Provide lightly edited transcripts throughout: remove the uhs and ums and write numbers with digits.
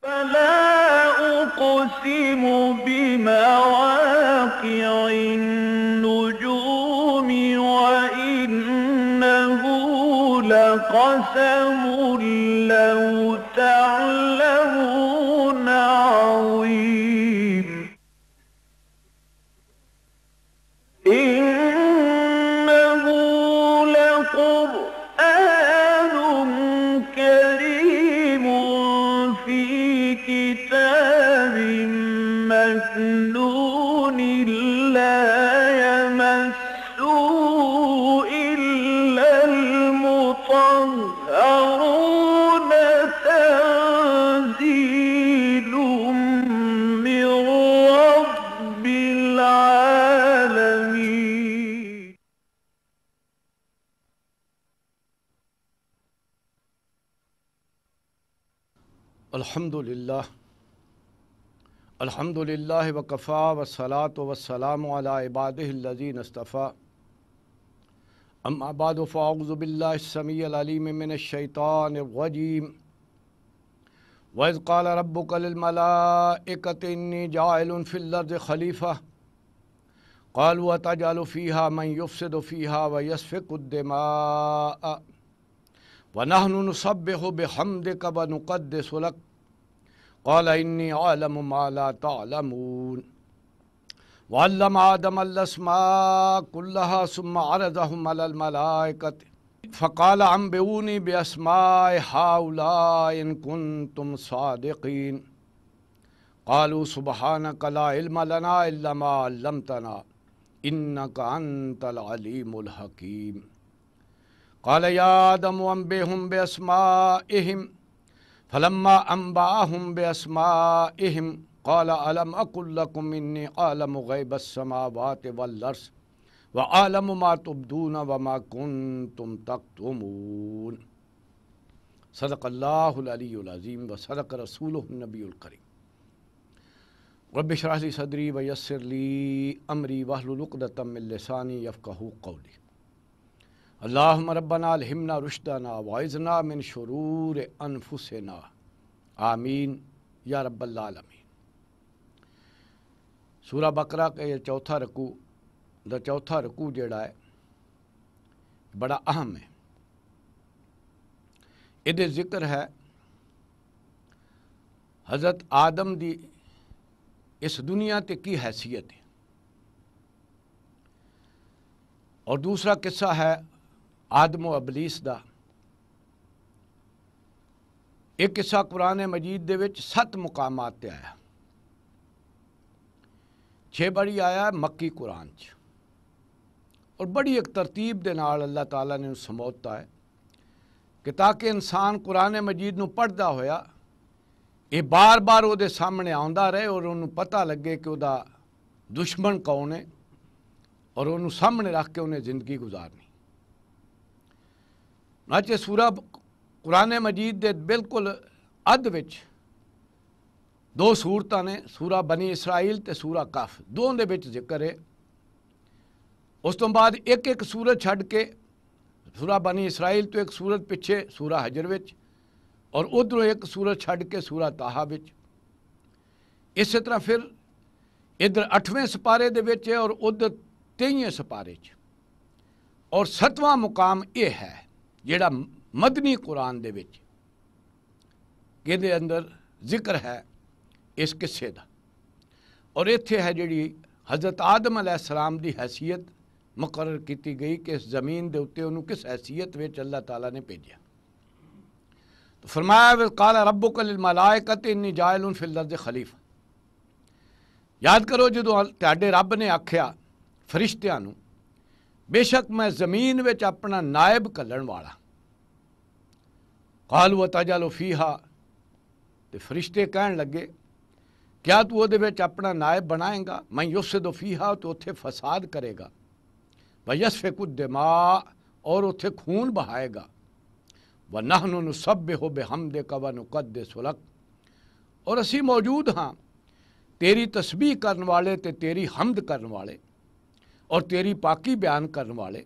فلا أقسم بمواقع النجوم وإنه لقسم لو تعلمون عظيم إنه لقرآن كريم في كتاب مكنون لا يمسه إلا المطهرون تنزيل من رب العالمين. अल्हम्दुलिल्लाह वकफ़ा वस्सलातु वस्सलामु अला इबादिहिल्लज़ीना इस्तफ़ा अम्मा बअदु फ़अऊज़ु बिल्लाहिस समीइल अलीम मिनश शैतानिर रजीम व इज़ क़ाला रब्बुका लिल मलाइकति इन्नी जाइलुन फ़िल अर्ज़ि ख़लीफ़ा क़ालू अतजअलु फ़ीहा मन युफ़्सिदु फ़ीहा व यस्फ़िकु दिमाअ व नहनु नुसब्बिहु बिहम्दिका व नुक़द्दिसु लक क़ाल इन्नी अअलमु मा ला तअलमून वअल्लम आदमल अस्माअ कुल्लहा सुम्मा अरज़हुम अलल मलाइकति फ़क़ाल अंबिऊनी बिअस्माइ हाउलाइ इन कुन्तुम सादिक़ीन क़ालू सुब्हानका ला इल्म लना इल्ला मा अल्लमतना इन्नका अंतल अलीमुल हकीम क़ाल या आदमु अंबिहुम बिअस्माइहिम फलम्मा अंबाअहुम बिअस्माइहिम क़ाल अलम अक़ुल लकुम इन्नी अअलमु ग़ैबस समावाति वल अर्ज़ व अअलमु मा तुब्दून व मा कुन्तुम तक्तुमून। सदक़ल्लाहुल अलियुल अज़ीम व सदक़ रसूलुहुन नबियुल करीम। रब्बि इश्रह ली सदरी व यस्सिर ली अमरी वहलुल उक़दतम मिन लिसानी यफ़क़हू क़ौली। अल्लाहुम्मा रब्बना अलहिमना रुश्दना वअइज़ना मिन शुरूरि अनफुसिना आमीन या रब्बल आलमीन। सूरा बकरा का ये चौथा रकू जिहड़ा है बड़ा अहम है। इहदे जिक्र है हज़रत आदम दी इस दुनिया ते की हैसियत है और दूसरा किस्सा है आदम व इबलीस दा। एक किस्सा कुरान मजीद दे विच 7 मुकामात ते आया, 6 बड़ी आया मक्की कुरान च और बड़ी एक तरतीब दे नाल अल्लाह ताला ने समझौता है कि ताकि इंसान कुरान मजीद नूं पढ़दा होया ये बार बार उहदे सामने आउंदा रहे और उन्होंने पता लगे कि उहदा दुश्मन कौन है और उन्होंने सामने रख के उन्हें जिंदगी गुजारनी। नाचे सूरा कुरान मजीद दे बिल्कुल अध विच 2 सूरतां ने, सूरा बनी इसराइल ते सूरा कफ, दों दे विच जिक्र है। उस तो बाद एक एक सूरत छड़ के सूरा बनी इसराइल तो एक सूरत पिछे सूरा हजर विच और उधरों एक सूरत छड़ के सूरा ताहा विच। इस तरह फिर इधर 8वें सपारे दे विच है और उधर 23वें सपारे च। और 7वां मुकाम यह है जिहड़ा मदनी कुरान दे विच इहदे अंदर जिक्र है इस किस्से दा और इत्थे है जिहड़ी हज़रत आदम अलैहिस्सलाम दी हैसियत मुकर्रर की गई कि इस ज़मीन दे उत्ते उन्होंने किस हैसियत विच अल्लाह ताला ने भेजा। तो फरमाया क़ाल रब्बुका लिल मलाइकति इन्नी जाइलुन फिल अर्ज़ि खलीफा। याद करो जदों तुहाडे रब ने आख्या फरिश्तियां नूं बेशक मैं ज़मीन विच अपना नायब घल्लण वाला। क़ालू अतजअलु फ़ीहा, ते फरिश्ते कहण लगे क्या तू उहदे विच अपना नायब बनाएगा, मैं युफ़सिदु फ़ीहा तो उत्थे फसाद करेगा, व यस्फ़िकु दिमा और उत्थे खून बहाएगा, व नहनु नुसब्बिहु बिहम्दिका व नुक़द्दिसु लक और असी मौजूद हाँ तेरी तस्बीह करने वाले ते तेरी हमद करने वाले और तेरी पाकी बयान करने वाले।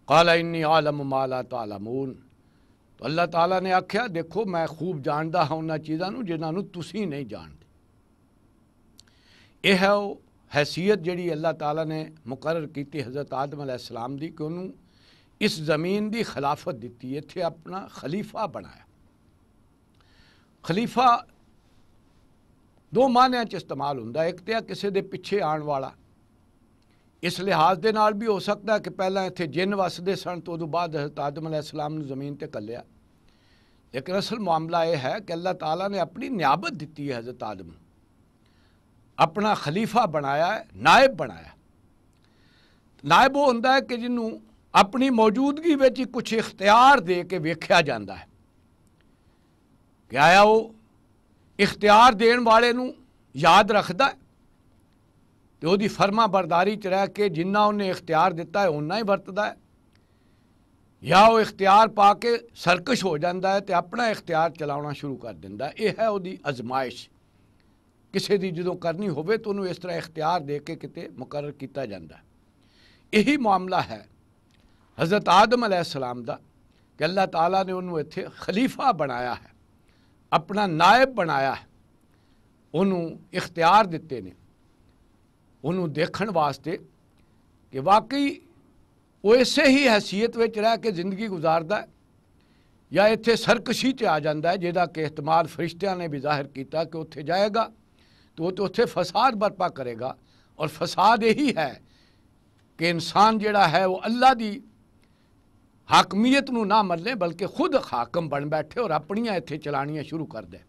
क़ाल इन्नी आलमु मा ला तालमून, तो तो अल्लाह ताला ने आख्या देखो मैं खूब जानदा हाँ उन्हां चीज़ां नूं जिन्हां नूं तुसीं नहीं जानदे। यह है वो हैसीयत जिहड़ी अल्लाह ताला ने मुकर्रर की हज़रत आदम अलैहिस्सलाम दी कि उन्होंने इस ज़मीन की खिलाफत दी, इत्थे अपना खलीफा बनाया। खलीफा दो मानिਆਂ च इस्तेमाल होंदा, एक तो किसी के पिछे आने वाला, इस लिहाज के नाल भी हो सकता है कि पहला इत्थे जिन वसदे सन तो उदों बाद हज़रत आदम अलैहिस्सलाम नूं ज़मीन ते घल्लिया। लेकिन असल मामला यह है कि अल्लाह ताला ने अपनी नियाबत दी है, हज़रत आदम नूं अपना खलीफा बनाया है, नायब बनाया। नायब वो होंदा है कि जिन्हों अपनी मौजूदगी में ही कुछ इख्तियार दे के वेख्या जाता है कि आया वो इख्तियार देन वाले नूं याद रखता है तो उसकी फर्मा बरदारी च रह के जिन्ना उन्हें इख्तियार दिता है उन्ना ही वरतदा है, या वो इख्तियार पा के सरकश हो जाता है तो अपना इख्तियार चलाना शुरू कर दिंदा है। यह है उसकी आजमाइश। किसी की जो करनी होवे तो उन्होंने इस तरह इख्तियार दे के किते मुकर्रर किया जाता है। यही मामला है हज़रत आदम अलैहिस्सलाम दा कि अल्लाह ताला ने उन्होंने इत्थे खलीफा बनाया है, अपना नायब बनाया है, उन्होंने इख्तियार दिते ने उन्होंने देखण वास्ते कि वाकई वो इसे ही हैसीयत में रह के जिंदगी गुजारदा है या इत्थे सरकशी च आ जाता है, जिहदा कि एहतमाल फरिश्तियां ने भी जाहिर किया कि उत्थे जाएगा तो वो तो उत्थे फसाद बर्पा करेगा। और फसाद यही है कि इंसान जिहड़ा है वो अल्लाह की हाकमियत नूं ना मन्ने बल्कि खुद हाकम बन बैठे और अपनियां इत्थे चलानियां शुरू कर दे।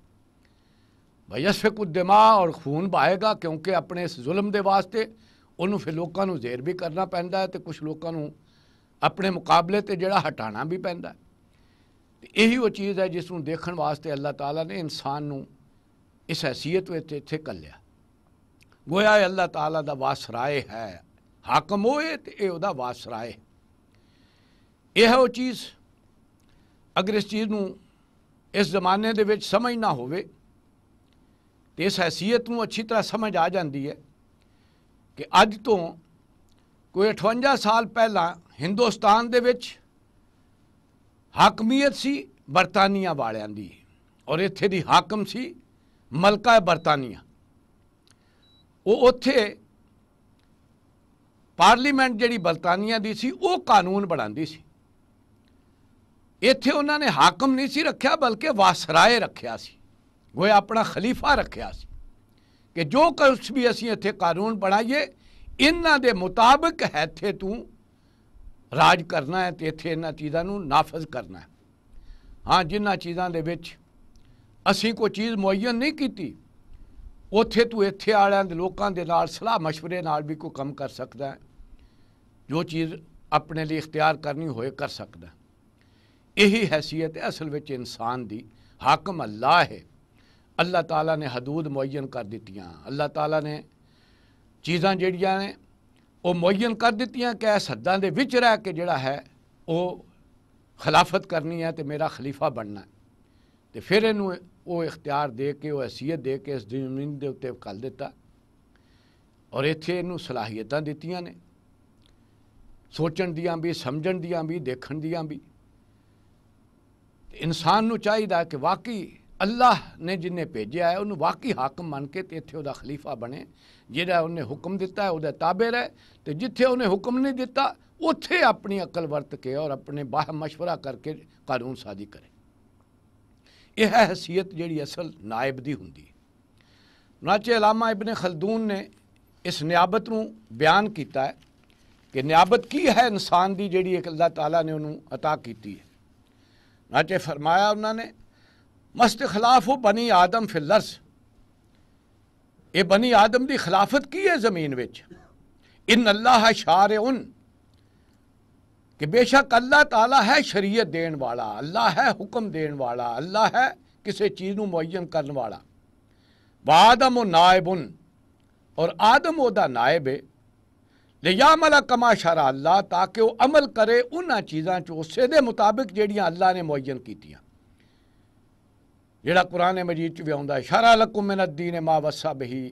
भाई यसफिकु दिमा और खून बहाएगा, क्योंकि अपने इस जुल्म के वास्ते उन्होंने फिर लोगों को ज़ेर भी करना पैंदा है तो कुछ लोगों को अपने मुकाबले ते जिहड़ा हटाना भी पैंदा है। यही वो चीज़ है जिसनों देखण वास्ते अल्लाह ताला ने इंसान नूं इस हैसीयत में इत्थे घल्लिया। गोया अल्लाह ताला दा वासराए है, हाकम होए तो यह उहदा वासराए। यह है वो चीज़ अगर इस चीज़ नूं इस ज़माने दे विच समझ ना होवे तो इस हैसीयत नूं अच्छी तरह समझ आ जाती है कि अज तो कोई 58 साल पहला हिंदुस्तान दे विच हाकमियत सी बरतानिया वालियां दी और इत्थे दी हाकम सी मलका बरतानिया। वो उत्थे पार्लीमेंट जिहड़ी बरतानिया दी सी वो कानून बनांदी सी। इत्थे उन्होंने हाकम नहीं सी रखिया बल्कि वासराए रखिया सी, गोया अपना खलीफा रखिया सी कि जो कुछ भी असीं इत्थे कानून बनाइए इन्हां दे मुताबिक है इत्थे तू राज करना है तो इत्थे इन्हां चीज़ां नूं नाफज करना है। हाँ, जिन्हां चीज़ां दे विच असीं कोई चीज़ मुअय्यन नहीं की उत्थे तू इत्थे आलियां दे लोकां दे नाल सलाह मशवरे नाल भी कोई कम कर सकदा है, जो चीज़ अपने लिए इख्तियार करनी होए कर सकदा है। यही हैसीयत है असल विच इंसान दी। हाकम अल्लाह है, अल्लाह ताला ने हदूद मुअय्यन कर दित्तियां, अल्लाह ताला ने चीज़ां जिहड़ियां ने वो मुअय्यन कर दित्तियां कि इस हद्दां दे विच रह के जिहड़ा है वो खिलाफत करनी है तो मेरा खलीफा बनना है। तो फिर इनू वो इख्तियार दे के वो हैसीयत दे के इस ज़मीन के उत्ते घल दिता और इत्थे इनू सलाहियतां दित्तियां ने सोचण दियां भी, समझण दियां भी, देखण दियां भी। इंसान नूं चाहिदा कि वाकई अल्लाह ने जिन्हें भेजा है उन्होंने वाकई हाकम मन के तो इत्थे उहदा खलीफा बने, जिहड़ा उन्हें हुक्म दिता है उहदे ताबे रहे, तो जिथे उन्हें हुक्म नहीं दिता उत्थे अपनी अकल वरत के और अपने बाह मशवरा करके कानून साजी करे। यह है हैसीयत जिहड़ी असल नायब दी हुंदी है। नाचे अलामा इब्न खलदून ने इस नियाबत नूं बयान किया है कि नियाबत की है इंसान की जिहड़ी अल्लाह ताला ने उन्होंने अता की है। नाचे फरमाया उन्होंने मस्त खिलाफ हो बनी आदम फिलर्स, ये बनी आदम की खिलाफत की है ज़मीन विच। इन अल्लाह शार उन कि बेशक अल्लाह ताला है शरीयत देन वाला, अल्लाह है हुक्म देन वाला, अल्लाह है किसी चीज़ को मुअय्यन करने वाला। व आदम व नायब उन और आदम ओदा नायब है लियामला कमा शरा अल्लाह, ताकि वह अमल करे उन्हां चीज़ां च उसे दे मुताबिक जिहड़ियां अल्लाह ने मुअय्यन कीतियां। जिहड़ा कुरान मजीद च भी आउंदा है शरा लकुम मिन अद्दीन मा वसा बही